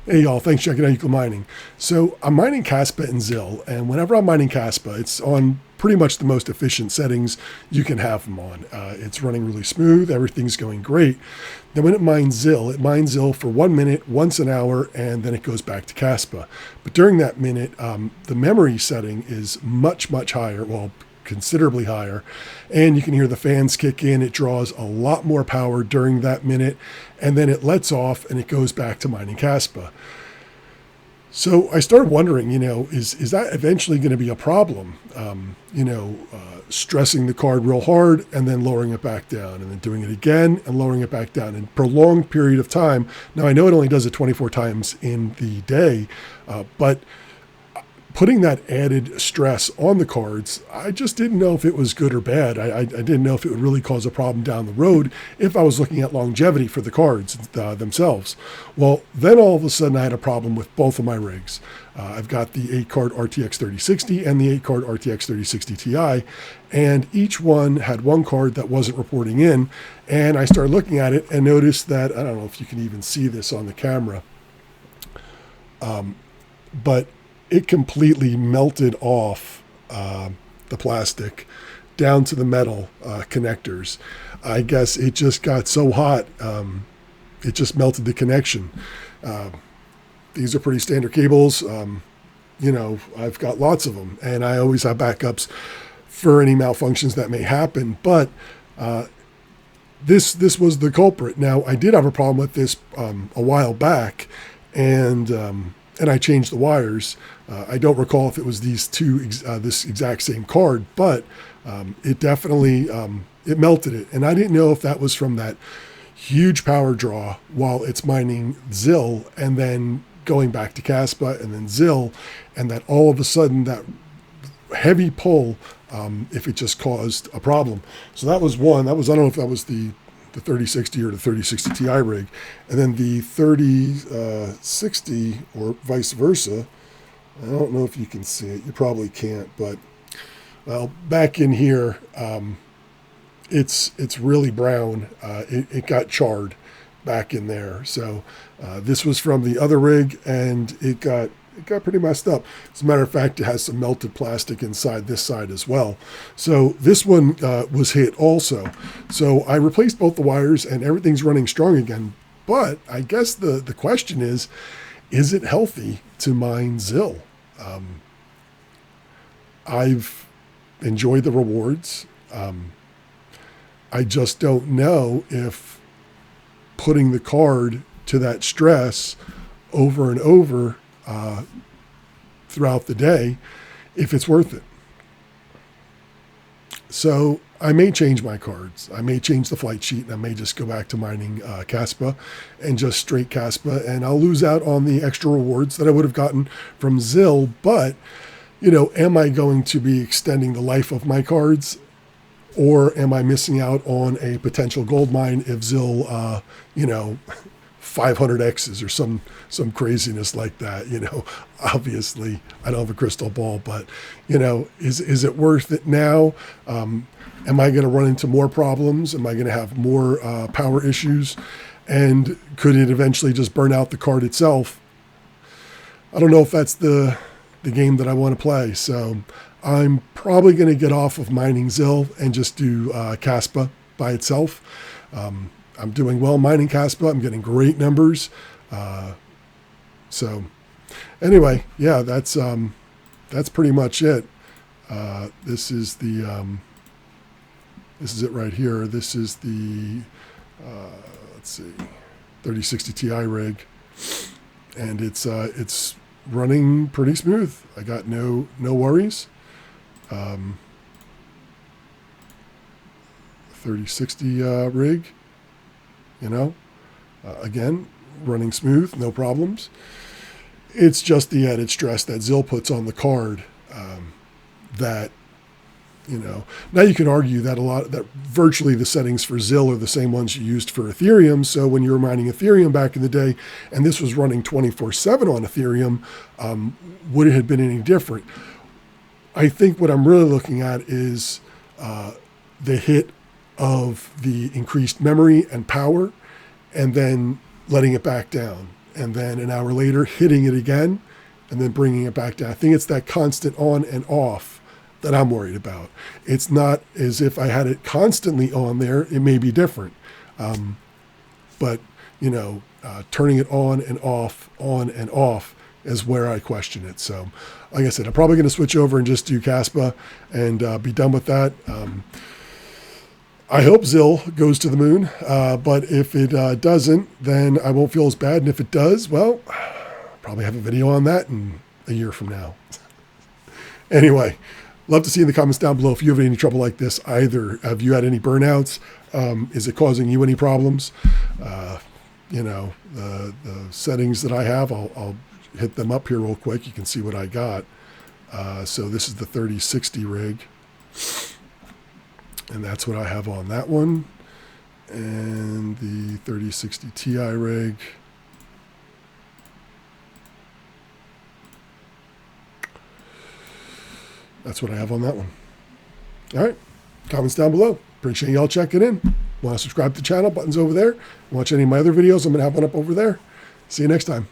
Hey y'all, thanks for checking out Euclid Mining. So I'm mining Caspa and Zil, and whenever I'm mining Caspa, it's on pretty much the most efficient settings you can have them on. It's running really smooth, everything's going great. Then when it mines Zil for 1 minute, once an hour, and then it goes back to Caspa. But during that minute, the memory setting is much, much higher, well, considerably higher, and you can hear the fans kick in. It draws a lot more power during that minute, and then it lets off and it goes back to mining Caspa. So I started wondering, is that eventually going to be a problem? Stressing the card real hard and then lowering it back down, and then doing it again and lowering it back down in a prolonged period of time. Now I know it only does it 24 times in the day, but putting that added stress on the cards, I just didn't know if it was good or bad. I didn't know if it would really cause a problem down the road if I was looking at longevity for the cards themselves. Well, then all of a sudden I had a problem with both of my rigs. I've got the 8-card RTX 3060 and the 8-card RTX 3060 Ti, and each one had one card that wasn't reporting in, and I started looking at it and noticed that, I don't know if you can even see this on the camera, but it completely melted off the plastic down to the metal connectors. I guess it just got so hot, it just melted the connection. These are pretty standard cables. I've got lots of them, and I always have backups for any malfunctions that may happen. But this was the culprit. Now, I did have a problem with this a while back, and I changed the wires. I don't recall if it was these two, this exact same card, but it definitely, it melted it. And I didn't know if that was from that huge power draw while it's mining Zil and then going back to Caspa and then Zil, and that all of a sudden that heavy pull, if it just caused a problem. So that was one. That was, I don't know if that was the 3060 or the 3060 Ti rig, and then the 3060 or vice versa. I don't know if you can see it. You probably can't, but well, back in here, it's really brown. It got charred back in there. So this was from the other rig, and it got pretty messed up. As a matter of fact, it has some melted plastic inside this side as well. So this one was hit also. So I replaced both the wires and everything's running strong again. But I guess the question is it healthy to mine Zil? I've enjoyed the rewards. I just don't know if putting the card to that stress over and over throughout the day, if it's worth it. So I may change my cards. I may change the flight sheet, and I may just go back to mining Caspa and just straight Caspa, and I'll lose out on the extra rewards that I would have gotten from Zil. But, am I going to be extending the life of my cards, or am I missing out on a potential gold mine if Zil, 500Xs or some craziness like that? Obviously I don't have a crystal ball, but is it worth it now? Am I going to run into more problems? Am I going to have more power issues? And could it eventually just burn out the card itself? I don't know if that's the game that I want to play. So I'm probably going to get off of mining Zil and just do Caspa by itself. I'm doing well mining Caspa. I'm getting great numbers. So anyway, yeah, that's pretty much it. This is it right here. This is the, let's see, 3060 Ti rig, and it's running pretty smooth. I got no worries. 3060 rig, again, running smooth, no problems. It's just the added stress that Zil puts on the card that, now you can argue that virtually the settings for Zil are the same ones you used for Ethereum. So when you were mining Ethereum back in the day, and this was running 24/7 on Ethereum, would it have been any different? I think what I'm really looking at is the hit of the increased memory and power, and then letting it back down. and then an hour later hitting it again and then bringing it back down. I think it's that constant on and off that I'm worried about. It's not as if I had it constantly on there. It may be different. But, you know, turning it on and off is where I question it. So, like I said, I'm probably going to switch over and just do Caspa and be done with that. I hope Zil goes to the moon, but if it doesn't, then I won't feel as bad. And if it does, well, probably have a video on that in a year from now. Anyway, love to see in the comments down below if you have any trouble like this either. Have you had any burnouts? Is it causing you any problems? You know, the settings that I have, I'll hit them up here real quick. You can see what I got. So this is the 3060 rig. And that's what I have on that one. And the 3060 Ti rig. That's what I have on that one. All right. Comments down below. Appreciate y'all checking in. Want to subscribe to the channel? Buttons over there. Watch any of my other videos. I'm going to have one up over there. See you next time.